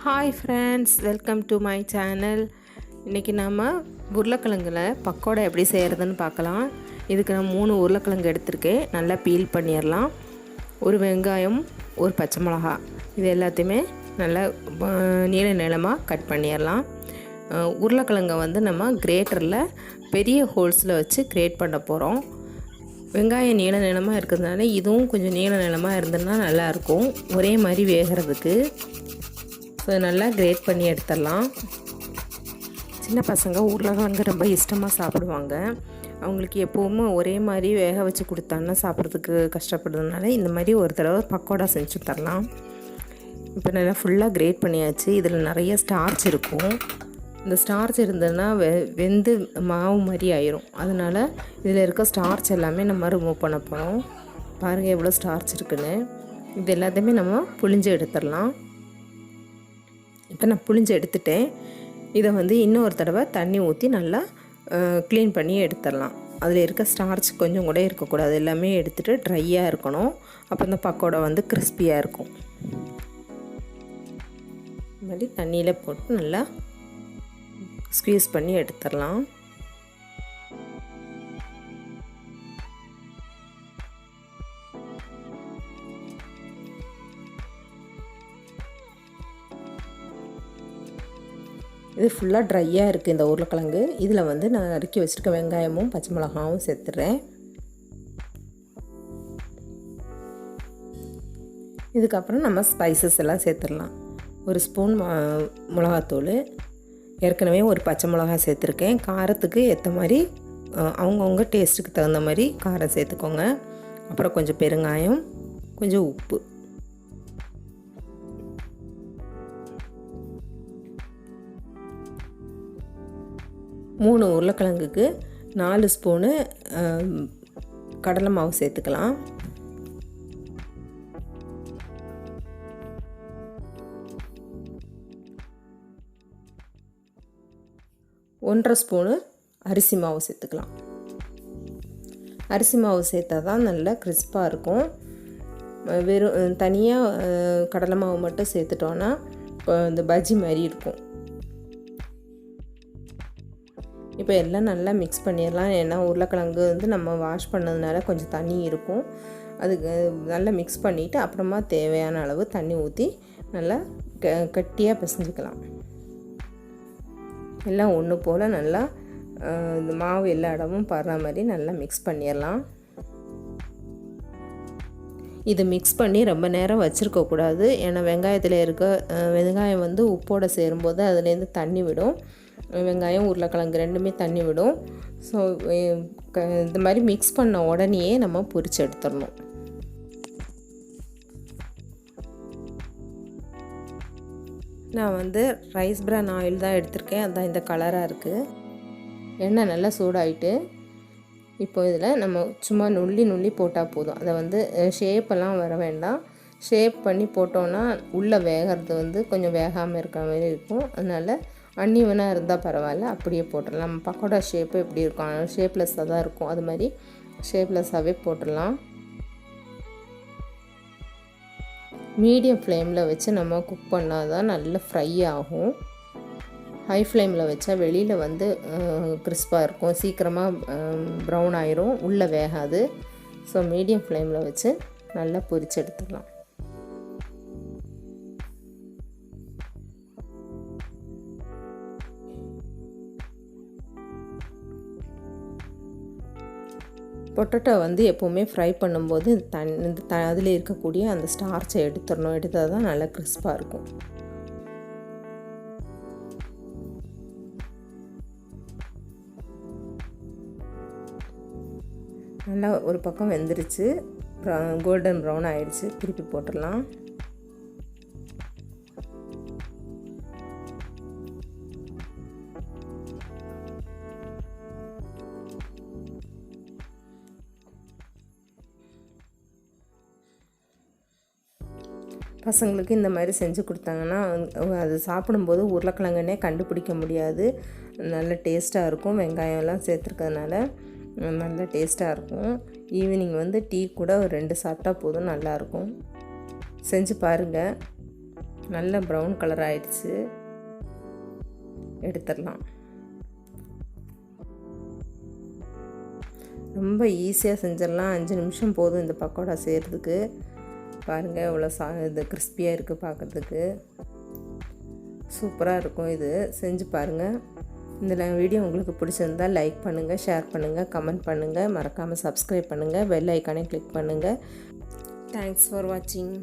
Hi friends, welcome to my channel. இன்றைக்கி நாம் உருளைக்கிழங்குல பக்கோடா எப்படி செய்கிறதுன்னு பார்க்கலாம். இதுக்கு நான் 3 உருளைக்கிழங்கு எடுத்திருக்கேன். நல்லா பீல் பண்ணிடலாம். ஒரு வெங்காயம், ஒரு பச்சை மிளகா, இது எல்லாத்தையுமே நல்லா நீளமாக கட் பண்ணிடலாம். உருளைக்கிழங்கை வந்து நம்ம கிரேட்டரில் பெரிய ஹோல்ஸில் வச்சு கிரேட் பண்ண போகிறோம். வெங்காயம் நீளமாக இருக்கிறதுனால இதுவும் கொஞ்சம் நீளமாக இருந்ததுன்னா நல்லாயிருக்கும், ஒரே மாதிரி வேகிறதுக்கு. ஸோ நல்லா கிரேட் பண்ணி எடுத்துடலாம். சின்ன பசங்க உருளைக்கிழங்கு ரொம்ப இஷ்டமாக சாப்பிடுவாங்க. அவங்களுக்கு எப்போவுமே ஒரே மாதிரி வேக வச்சு கொடுத்தாங்கன்னா சாப்பிட்றதுக்கு கஷ்டப்படுறதுனால இந்த மாதிரி ஒரு தடவை பக்கோடா செஞ்சு தரலாம். இப்போ நல்லா ஃபுல்லாக கிரேட் பண்ணியாச்சு. இதில் நிறைய ஸ்டார்ச் இருக்கும். இந்த ஸ்டார்ச் இருந்ததுன்னா வெந்து மாவு மாதிரி ஆயிரும். அதனால் இதில் இருக்க ஸ்டார்ச் எல்லாமே நம்ம ரிமூவ் பண்ண போகிறோம். பாருங்கள் எவ்வளோ ஸ்டார்ச் இருக்குன்னு. இது எல்லாத்தையுமே நம்ம புழிஞ்சு எடுத்துடலாம். இப்போ நான் புழிஞ்சு எடுத்துட்டேன். இதை வந்து இன்னொரு தடவை தண்ணி ஊற்றி நல்லா க்ளீன் பண்ணி எடுத்துடலாம். அதில் இருக்க ஸ்டார்ச் கொஞ்சம் கூட இருக்கக்கூடாது. எல்லாமே எடுத்துகிட்டு ட்ரையாக இருக்கணும். அப்போ இந்த பக்கோடா வந்து கிறிஸ்பியாக இருக்கும். இந்த மாதிரி தண்ணியில் போட்டு நல்லா ஸ்க்வீஸ் பண்ணி எடுத்துடலாம். இது ஃபுல்லாக ட்ரையாக இருக்குது இந்த உருளைக்கிழங்கு. இதில் வந்து நான் நறுக்கி வச்சுருக்க வெங்காயமும் பச்சை மிளகாவும் சேர்த்துட்றேன். இதுக்கப்புறம் நம்ம ஸ்பைசஸ் எல்லாம் சேர்த்துடலாம். ஒரு ஸ்பூன் மிளகாத்தூள், ஏற்கனவே ஒரு பச்சை மிளகா சேர்த்துருக்கேன். காரத்துக்கு ஏற்ற மாதிரி அவங்கவுங்க டேஸ்ட்டுக்கு தகுந்த மாதிரி காரம் சேர்த்துக்கோங்க. அப்புறம் கொஞ்சம் பெருங்காயம், கொஞ்சம் உப்பு. மூணு உருளைக்கிழங்குக்கு 4 ஸ்பூனு கடலை மாவு சேர்த்துக்கலாம். ஒன்றரை ஸ்பூனு அரிசி மாவு சேர்த்துக்கலாம். அரிசி மாவு சேர்த்தா தான் நல்லா கிறிஸ்பாக இருக்கும். வெறும் தனியாக கடலை மாவு மட்டும் சேர்த்துட்டோன்னா இந்த பஜ்ஜி மாதிரி இருக்கும். இப்போ எல்லாம் நல்லா மிக்ஸ் பண்ணிடலாம். ஏன்னா உருளைக்கிழங்கு வந்து நம்ம வாஷ் பண்ணதுனால கொஞ்சம் தண்ணி இருக்கும். அதுக்கு நல்லா மிக்ஸ் பண்ணிவிட்டு அப்புறமா தேவையான அளவு தண்ணி ஊற்றி நல்லா கட்டியாக பிசைஞ்சிக்கலாம். எல்லாம் ஒன்று போல் நல்லா இந்த மாவு எல்லா இடமும் படுற மாதிரி நல்லா மிக்ஸ் பண்ணிடலாம். இது மிக்ஸ் பண்ணி ரொம்ப நேரம் வச்சுருக்கக்கூடாது. ஏன்னா வெங்காயத்தில் இருக்க வெங்காயம் வந்து உப்போடு சேரும்போது அதுலேருந்து தண்ணி விடும். வெங்காயம் உருளைக்கிழங்கு ரெண்டுமே தண்ணி விடும். ஸோ இந்த மாதிரி மிக்ஸ் பண்ண உடனேயே நம்ம பொரிச்சு எடுத்துடணும். நான் வந்து ரைஸ் பிரான் ஆயில் தான் எடுத்திருக்கேன். அதுதான் இந்த கலராக இருக்குது. எண்ணெய் நல்லா சூடாயிட்டு இப்போ இதில் நம்ம சும்மா நுள்ளி போட்டால் போதும். அதை வந்து ஷேப்பெல்லாம் வர வேண்டாம். ஷேப் பண்ணி போட்டோன்னா உள்ளே வேகிறது வந்து கொஞ்சம் வேகாமல் இருக்கிற மாதிரி இருக்கும். அதனால் அன்னிவனாக இருந்தால் பரவாயில்ல, அப்படியே போட்டுடலாம். நம்ம பக்கோடா ஷேப்பு எப்படி இருக்கும், ஷேப்லெஸ்ஸாக தான் இருக்கும். அது மாதிரி ஷேப்லெஸ்ஸாகவே போட்டுடலாம். மீடியம் ஃப்ளேமில் வச்சு நம்ம குக் பண்ணால் தான் நல்லா ஃப்ரை ஆகும். ஹை ஃப்ளேமில் வச்சா வெளியில் வந்து கிறிஸ்பாக இருக்கும், சீக்கிரமாக ப்ரௌன் ஆயிரும், உள்ளே வேகாது. ஸோ மீடியம் ஃப்ளேமில் வச்சு நல்லா பொரிச்சு எடுத்துடலாம். பொட்டேட்டோ வந்து எப்போவுமே ஃப்ரை பண்ணும்போது அதில் இருக்கக்கூடிய அந்த ஸ்டார்ச்சை எடுத்துடணும். எடுத்தால் தான் நல்லா கிறிஸ்பாக இருக்கும். நல்லா ஒரு பக்கம் வெந்துருச்சு, கோல்டன் ப்ரௌன் ஆகிடுச்சு. திருப்பி போட்டுடலாம். பசங்களுக்கு இந்த மாதிரி செஞ்சு கொடுத்தாங்கன்னா அது சாப்பிடும்போது உருளைக்கிழங்குன்னே கண்டுபிடிக்க முடியாது. நல்ல டேஸ்ட்டாக இருக்கும். வெங்காயம்லாம் சேர்த்துருக்கிறதுனால நல்ல டேஸ்ட்டாக இருக்கும். ஈவினிங் வந்து டீ கூட ஒரு 2 சாப்பிட்டா போதும், நல்லாயிருக்கும். செஞ்சு பாருங்கள். நல்ல ப்ரௌன் கலர் ஆயிடுச்சு. எடுத்துடலாம். ரொம்ப ஈஸியாக செஞ்சிடலாம். 5 நிமிஷம் போதும் இந்த பக்கோடா செய்கிறதுக்கு. பாருங்கள் இவ்வளோ இது கிறிஸ்பியாக இருக்குது பார்க்குறதுக்கு. சூப்பராக இருக்கும். இது செஞ்சு பாருங்கள். இந்த வீடியோ உங்களுக்கு பிடிச்சிருந்தால் லைக் பண்ணுங்கள், ஷேர் பண்ணுங்கள், கமெண்ட் பண்ணுங்கள், மறக்காமல் சப்ஸ்கிரைப் பண்ணுங்கள், பெல் ஐக்கானை கிளிக் பண்ணுங்கள். தேங்க்ஸ் ஃபார் வாட்சிங்.